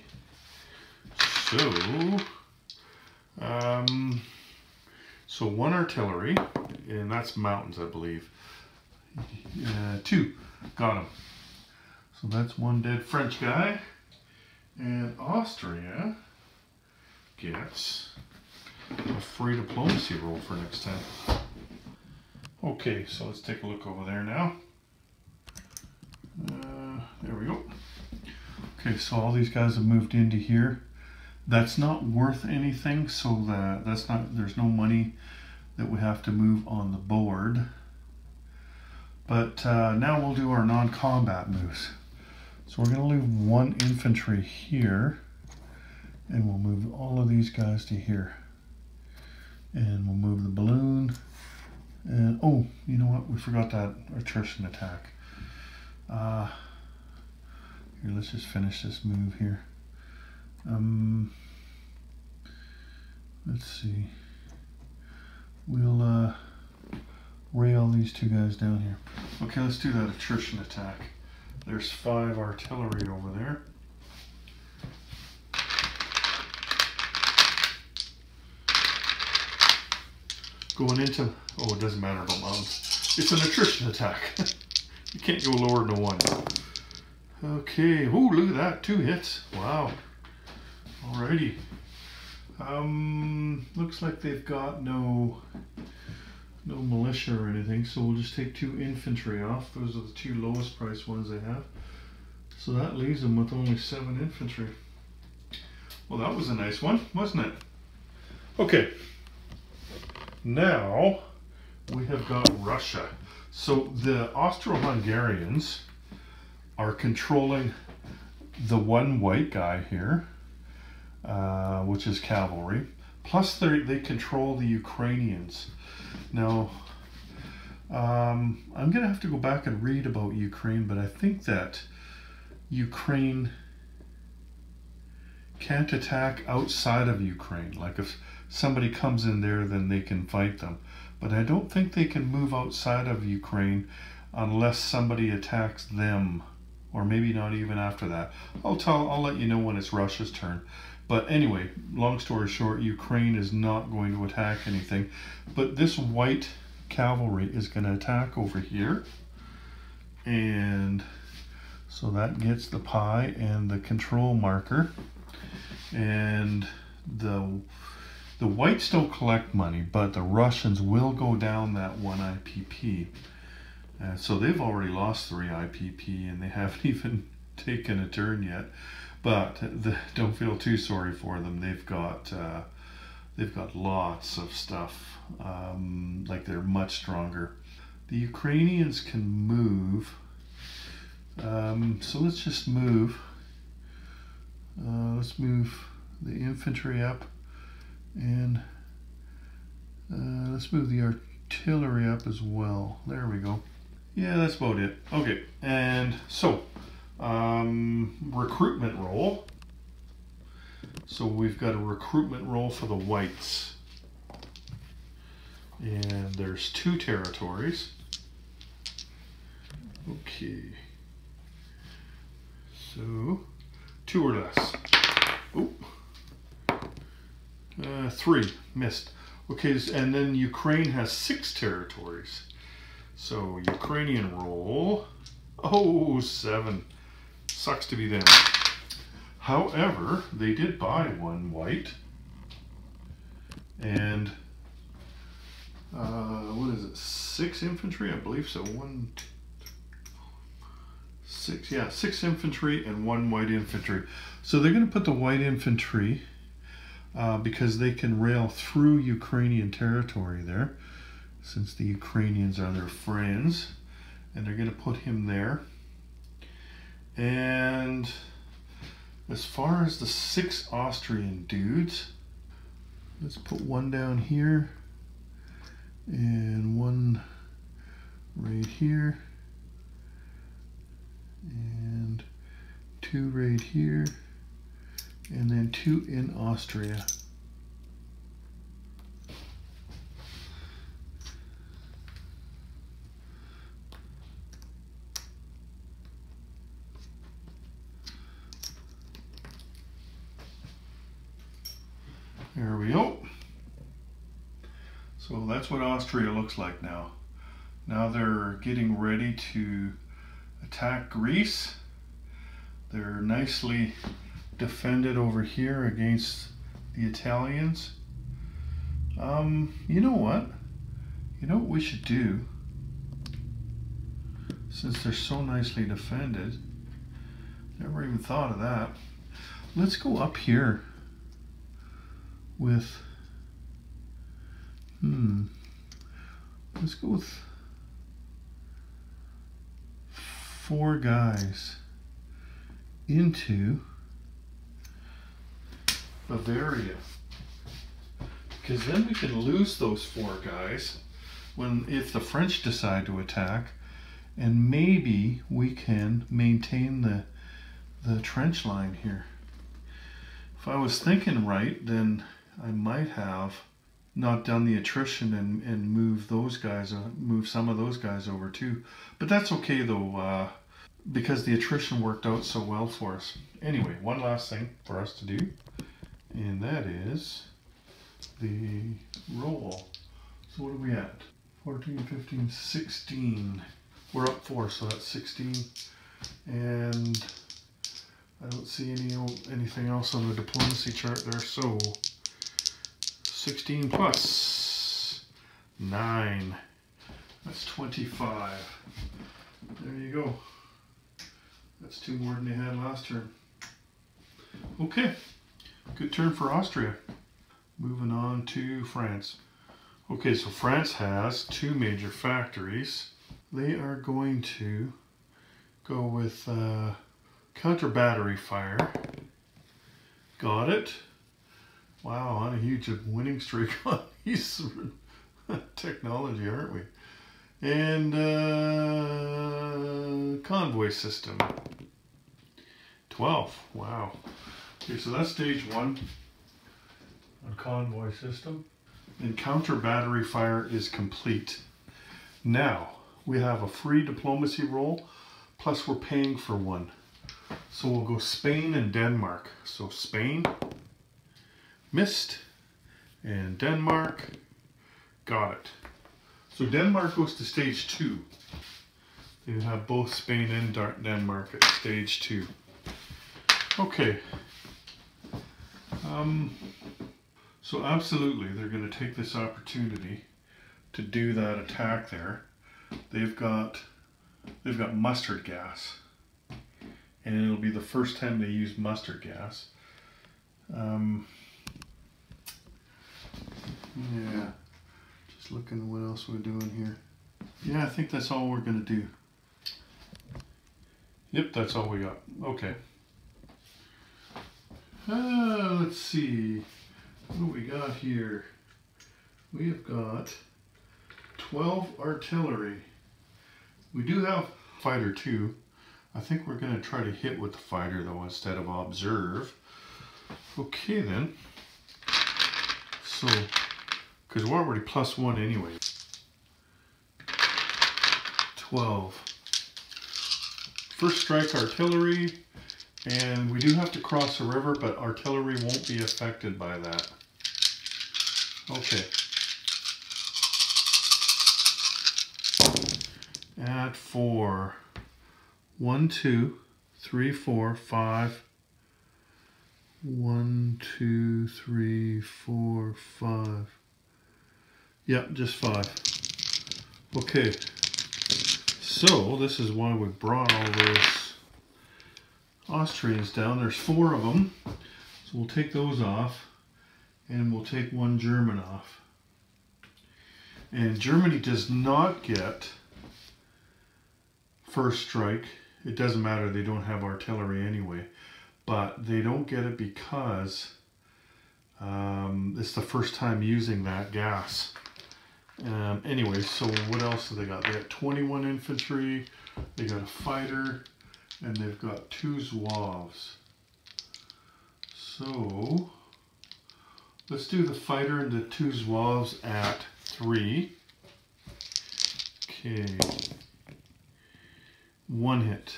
So 1 artillery, and that's mountains, I believe. 2, got him. So that's 1 dead French guy. And Austria gets a free diplomacy roll for next time. Okay, so let's take a look over there now. There we go. Okay, so all these guys have moved into here. That's not worth anything, so there's no money that we have to move on the board. But now we'll do our non-combat moves. So we're going to leave 1 infantry here, and we'll move all of these guys to here. And we'll move the balloon. And oh, you know what? We forgot that attrition attack. Here, let's just finish this move here. Let's see. We'll rail these 2 guys down here. Okay, let's do that attrition attack. There's 5 artillery over there. Going into, oh, it doesn't matter about mountains. It's an attrition attack. You can't go lower than 1. Okay, oh, look at that, 2 hits. Wow. Alrighty. Looks like they've got no militia or anything, so we'll just take 2 infantry off. Those are the 2 lowest price ones they have. So that leaves them with only 7 infantry. Well, that was a nice one, wasn't it? Okay. Now we have got Russia. So the Austro-Hungarians are controlling the 1 white guy here, which is cavalry. Plus they control the Ukrainians. Now, I'm going to have to go back and read about Ukraine, but I think that Ukraine can't attack outside of Ukraine. Like if somebody comes in there, then they can fight them. But I don't think they can move outside of Ukraine unless somebody attacks them, or maybe not even after that. I'll let you know when it's Russia's turn. But anyway, long story short, Ukraine is not going to attack anything. But this white cavalry is going to attack over here. And so that gets the pie and the control marker. And the whites don't collect money, but the Russians will go down that 1 IPP. So they've already lost 3 IPP, and they haven't even taken a turn yet. But don't feel too sorry for them. They've got lots of stuff. Like they're much stronger. The Ukrainians can move. So let's just move. Let's move the infantry up, and let's move the artillery up as well. There we go. Yeah, that's about it. Okay, and so recruitment roll. So we've got a recruitment roll for the whites, and there's 2 territories. Okay, so 2 or less. Oh, 3 missed. Okay, and then Ukraine has 6 territories. So Ukrainian roll. Oh, 7. Sucks to be them. However, they did buy 1 white, and 6 infantry, I believe so. 6 infantry and 1 white infantry. So they're going to put the white infantry because they can rail through Ukrainian territory there, since the Ukrainians are their friends, and they're going to put him there. And as far as the 6 Austrian dudes, let's put 1 down here and 1 right here and 2 right here and then 2 in Austria. There we go. So that's what Austria looks like now. Now they're getting ready to attack Greece. They're nicely defended over here against the Italians. You know what? You know what we should do? Since they're so nicely defended, never even thought of that. Let's go up here with, let's go with 4 guys into Bavaria, because then we can lose those 4 guys if the French decide to attack, and maybe we can maintain the trench line here. If I was thinking right, then I might have not done the attrition and move those guys, move some of those guys over too. But that's okay though, because the attrition worked out so well for us. Anyway, one last thing for us to do, and that is the roll. So what are we at? 14, 15, 16. We're up 4, so that's 16. And I don't see anything else on the diplomacy chart there, so 16 plus 9. That's 25. There you go. That's 2 more than they had last turn. Okay, good turn for Austria. Moving on to France. Okay, so France has 2 major factories. They are going to go with counter battery fire. Got it. Wow, on a huge winning streak on these technology, aren't we? And convoy system. 12. Wow. Okay, so that's stage 1 on convoy system. And counter battery fire is complete. Now we have a free diplomacy roll, plus we're paying for 1. So we'll go Spain and Denmark. So Spain, missed, and Denmark, got it. So Denmark goes to stage 2. You have both Spain and Denmark at stage 2. Okay. So absolutely, they're going to take this opportunity to do that attack there. They've got mustard gas, and it'll be the first time they use mustard gas. Yeah, just looking at what else we're doing here. Yeah, I think that's all we're going to do. Yep, that's all we got. Okay. Let's see. What do we got here? We have got 12 artillery. We do have fighter too. I think we're going to try to hit with the fighter though instead of observe. Okay then. So, because we're already +1 anyway. 12. First strike artillery, and we do have to cross a river, but artillery won't be affected by that. Okay. At 4. 1, 2, 3, 4, 5. 1, 2, 3, 4, 5. Yep, just 5. Okay, so this is why we brought all those Austrians down. There's 4 of them, so we'll take those off, and we'll take 1 German off. And Germany does not get first strike. It doesn't matter, they don't have artillery anyway, but they don't get it because it's the first time using that gas. Anyway, so what else do they got? They got 21 infantry, they got a fighter, and they've got 2 Zouaves. So let's do the fighter and the 2 Zouaves at 3. Okay. 1 hit.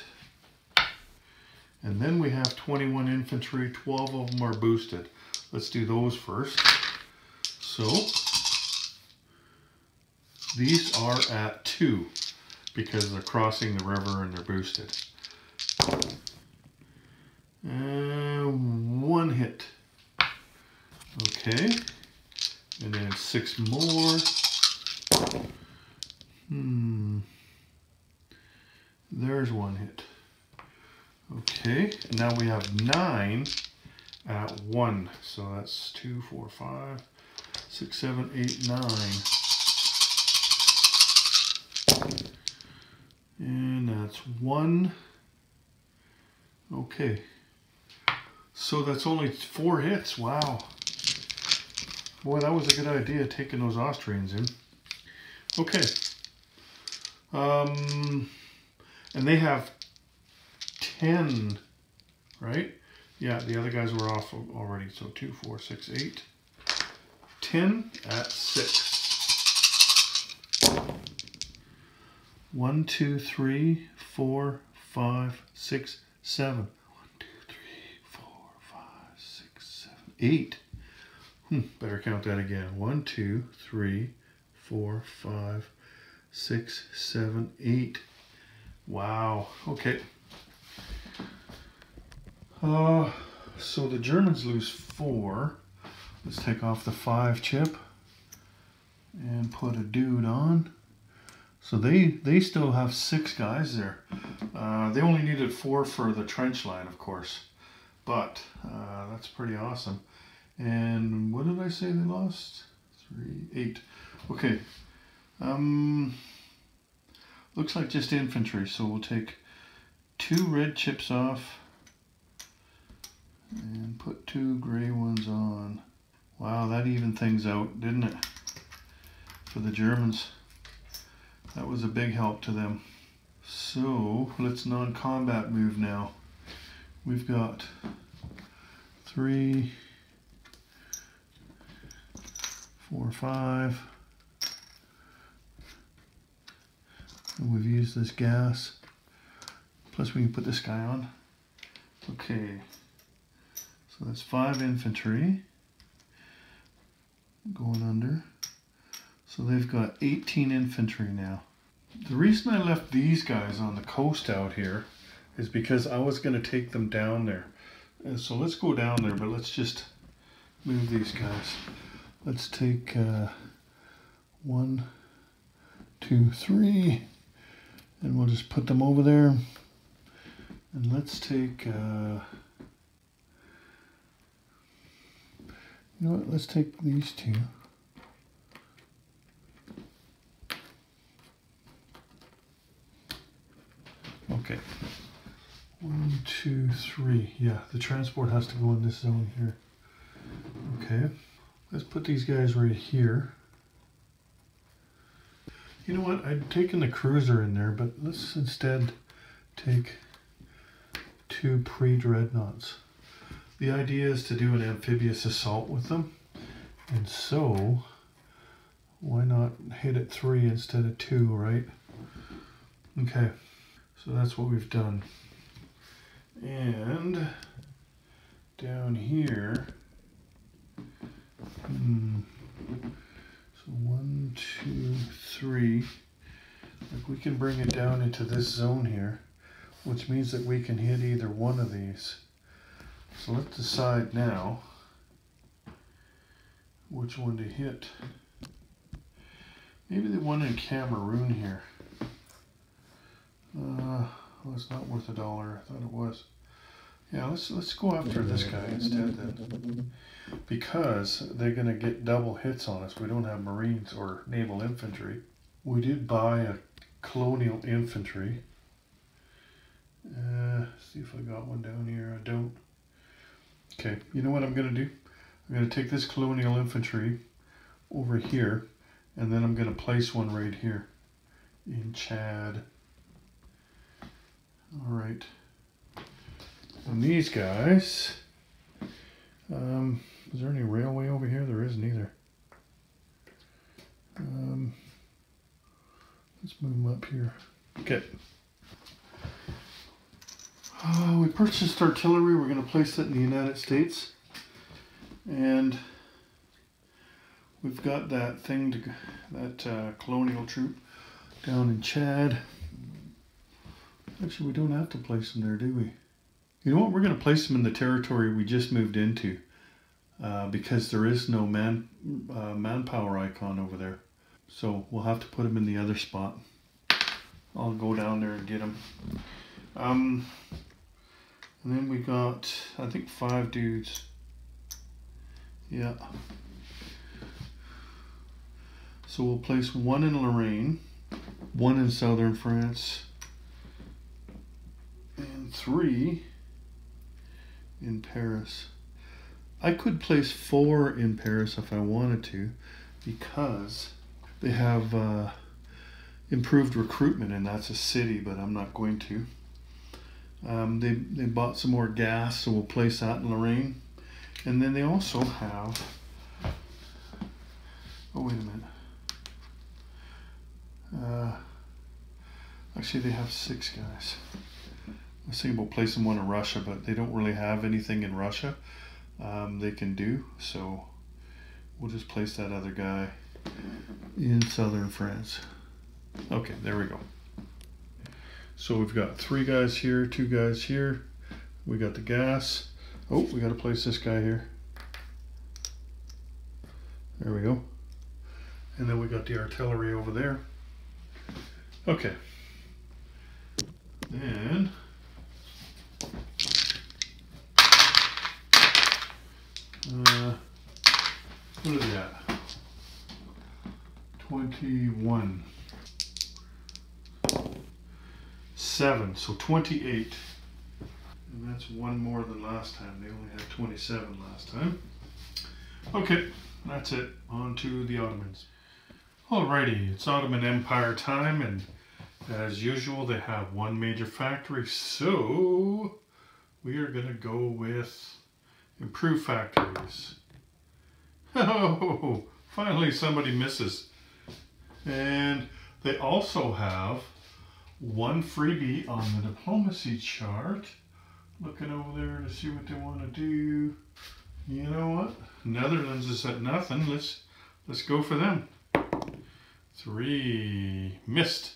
And then we have 21 infantry, 12 of them are boosted. Let's do those first. So these are at 2 because they're crossing the river and they're boosted. 1 hit. Okay. And then 6 more. There's 1 hit. Okay. Now we have 9 at 1. So that's 2, 4, 5, 6, 7, 8, 9. And that's 1. Okay. So that's only 4 hits. Wow. Boy, that was a good idea, taking those Austrians in. Okay. And they have 10, right? Yeah, the other guys were off already. So 2, 4, 6, 8. 10 at 6. 1, 2, 3, 4, 5, 6, 7. 1, 2, 3, 4, 5, 6, 7, 8. Better count that again. 1, 2, 3, 4, 5, 6, 7, 8. Wow. Okay. So the Germans lose 4. Let's take off the 5 chip and put a dude on. So they still have 6 guys there. They only needed 4 for the trench line, of course. But that's pretty awesome. And what did I say they lost? 3, 8. Okay. Looks like just infantry, so we'll take 2 red chips off and put 2 gray ones on. Wow, that evened things out, didn't it? For the Germans. That was a big help to them. So let's non-combat move now. We've got 3, 4, 5. And we've used this gas. Plus we can put this guy on. Okay. So that's 5 infantry going under. So they've got 18 infantry now. The reason I left these guys on the coast out here is because I was going to take them down there. And so let's go down there, but let's just move these guys. Let's take 1, 2, 3, and we'll just put them over there. And let's take, you know what, let's take these 2. Okay. 1, 2, 3. Yeah, the transport has to go in this zone here. Okay. Let's put these guys right here. You know what? I'd taken the cruiser in there, but let's instead take 2 pre-dreadnoughts. The idea is to do an amphibious assault with them. And so, why not hit at 3 instead of 2, right? Okay. So that's what we've done. And down here, so 1, 2, 3, like we can bring it down into this zone here, which means that we can hit either one of these. So let's decide now which one to hit. Maybe the one in Cameroon here. Well, it's not worth $1. I thought it was. Yeah, let's go after this guy instead then. Because they're going to get double hits on us. We don't have Marines or naval infantry. We did buy a Colonial infantry. See if I got one down here. I don't. Okay, you know what I'm going to do? I'm going to take this Colonial infantry over here, and then I'm going to place one right here in Chad. All right. And these guys, is there any railway over here? There isn't either. Let's move them up here. Okay. We purchased artillery. We're going to place it in the United States. And we've got that thing, that Colonial troop down in Chad. Actually, we don't have to place them there, do we? You know what? We're going to place them in the territory we just moved into because there is no manpower icon over there. So we'll have to put them in the other spot. I'll go down there and get them. And then we got, I think, 5 dudes. Yeah. So we'll place 1 in Lorraine, 1 in southern France, and 3 in Paris. I could place 4 in Paris if I wanted to, because they have improved recruitment, and that's a city, but I'm not going to. They bought some more gas, so we'll place that in Lorraine. And then they also have, oh wait a minute, actually they have 6 guys. I was thinking about placing 1 in Russia, but they don't really have anything in Russia they can do, so we'll just place that other guy in southern France. Okay, there we go. So we've got 3 guys here, 2 guys here. We got the gas. Oh, we got to place this guy here. There we go. And then we got the artillery over there. Okay. And what are they at? 21. 7, so 28. And that's 1 more than last time. They only had 27 last time. Okay, that's it. On to the Ottomans. Alrighty, it's Ottoman Empire time, and as usual, they have 1 major factory, so we are going to go with improved factories. Oh, finally somebody misses. And they also have 1 freebie on the diplomacy chart. Looking over there to see what they want to do. You know what? Netherlands is at nothing. Let's go for them. 3 missed.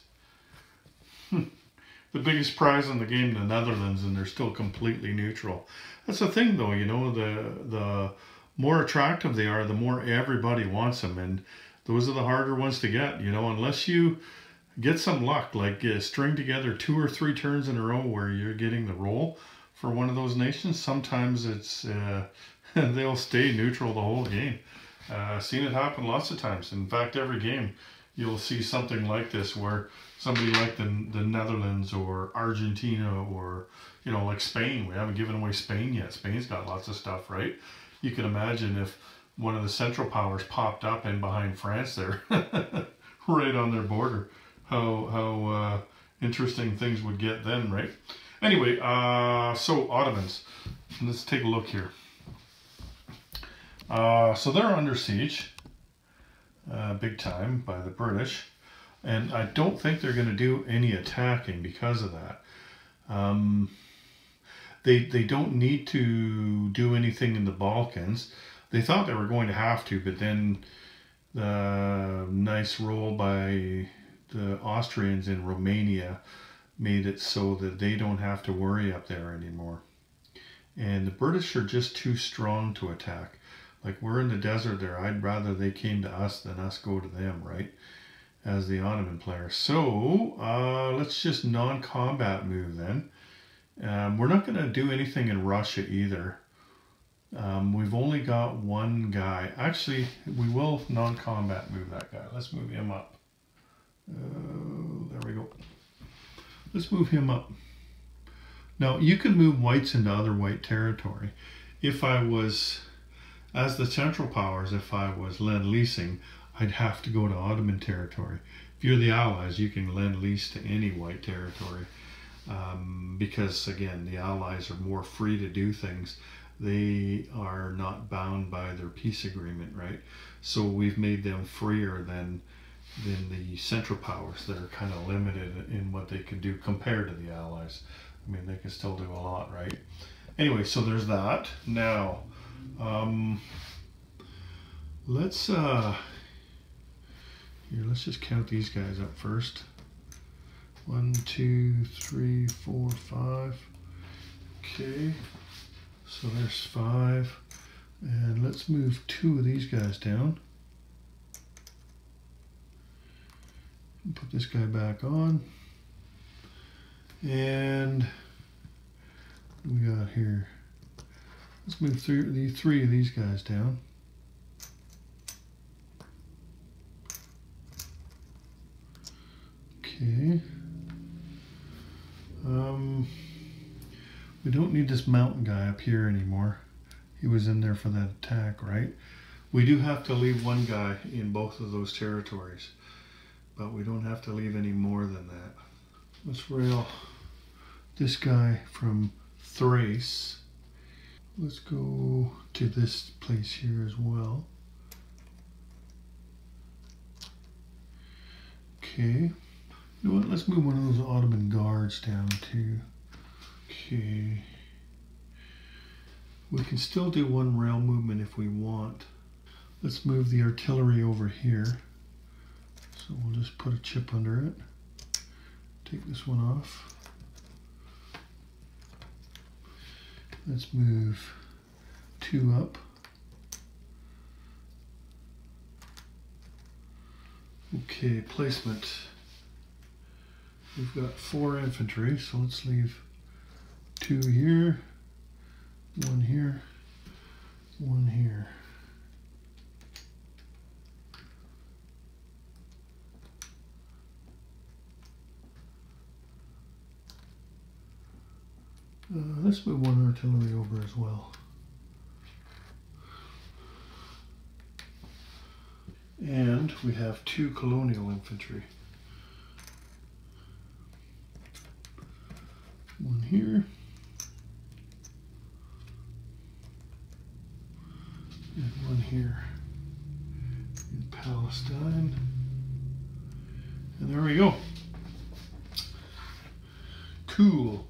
The biggest prize in the game, the Netherlands, and they're still completely neutral. That's the thing, though. You know, the more attractive they are, the more everybody wants them, and those are the harder ones to get. You know, unless you get some luck, like string together 2 or 3 turns in a row where you're getting the roll for one of those nations. Sometimes it's they'll stay neutral the whole game. Seen it happen lots of times. In fact, every game you'll see something like this where somebody like the Netherlands or Argentina or, you know, like Spain. We haven't given away Spain yet. Spain's got lots of stuff, right? You can imagine if one of the Central Powers popped up in behind France there, right on their border, how interesting things would get then, right? Anyway, so Ottomans. Let's take a look here. So they're under siege, big time, by the British, and I don't think they're going to do any attacking because of that. They don't need to do anything in the Balkans. They thought they were going to have to, but then the nice roll by the Austrians in Romania made it so that they don't have to worry up there anymore. And the British are just too strong to attack. Like, we're in the desert there. I'd rather they came to us than us go to them, right? as the Ottoman player. So let's just non-combat move then. We're not going to do anything in Russia either. We've only got one guy. Actually, we will non-combat move that guy. Let's move him up. There we go. Let's move him up. Now, you can move whites into other white territory. If I was, as the Central Powers, if I was lend-leasing, I'd have to go to Ottoman territory. If you're the Allies, you can lend-lease to any white territory. Because, again, the Allies are more free to do things. They are not bound by their peace agreement, right? So we've made them freer than the Central Powers that are kind of limited in what they can do compared to the Allies. I mean, they can still do a lot, right? Anyway, so there's that. Now, let's just count these guys up first. 1, 2, 3, 4, 5. Okay, so there's 5. And let's move 2 of these guys down. Put this guy back on. And we got here. Let's move 3 of these guys down. Okay. We don't need this mountain guy up here anymore. He was in there for that attack, right? We do have to leave one guy in both of those territories, but we don't have to leave any more than that. Let's rail this guy from Thrace. Let's go to this place here as well. Okay. You know what? Let's move one of those Ottoman guards down too. Okay. We can still do one rail movement if we want. Let's move the artillery over here. So we'll just put a chip under it. Take this one off. Let's move 2 up. Okay, placement. We've got 4 infantry, so let's leave 2 here, 1 here, 1 here. Let's move 1 artillery over as well. And we have 2 Colonial infantry. 1 here. And 1 here in Palestine. And there we go. Cool.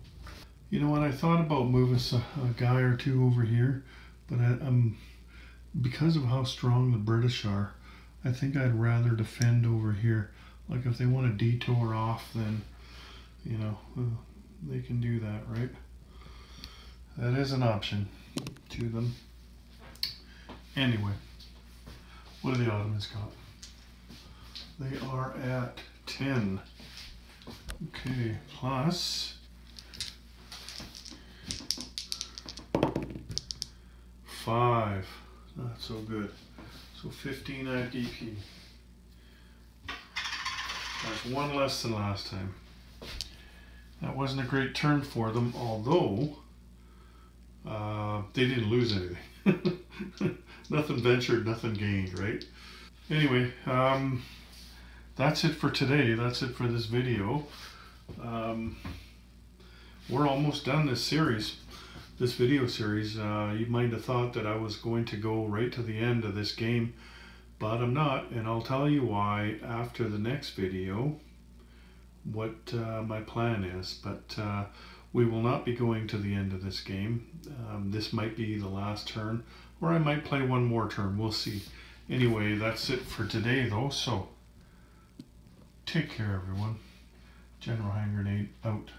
You know what, I thought about moving a guy or 2 over here, but because of how strong the British are, I think I'd rather defend over here. Like if they want to detour off, then, you know, they can do that, right? That is an option to them. Anyway, what do the Ottomans got? They are at 10. Okay, plus 5. Not so good. So 15 IDP. That's 1 less than last time. That wasn't a great turn for them, although they didn't lose anything. Nothing ventured, nothing gained, right? Anyway, that's it for today. That's it for this video. We're almost done this series. This video series. You might have thought that I was going to go right to the end of this game, but I'm not, and I'll tell you why after the next video what my plan is. But we will not be going to the end of this game. This might be the last turn, or I might play one more turn. We'll see. Anyway, that's it for today though, so take care everyone. General Hand Grenade out.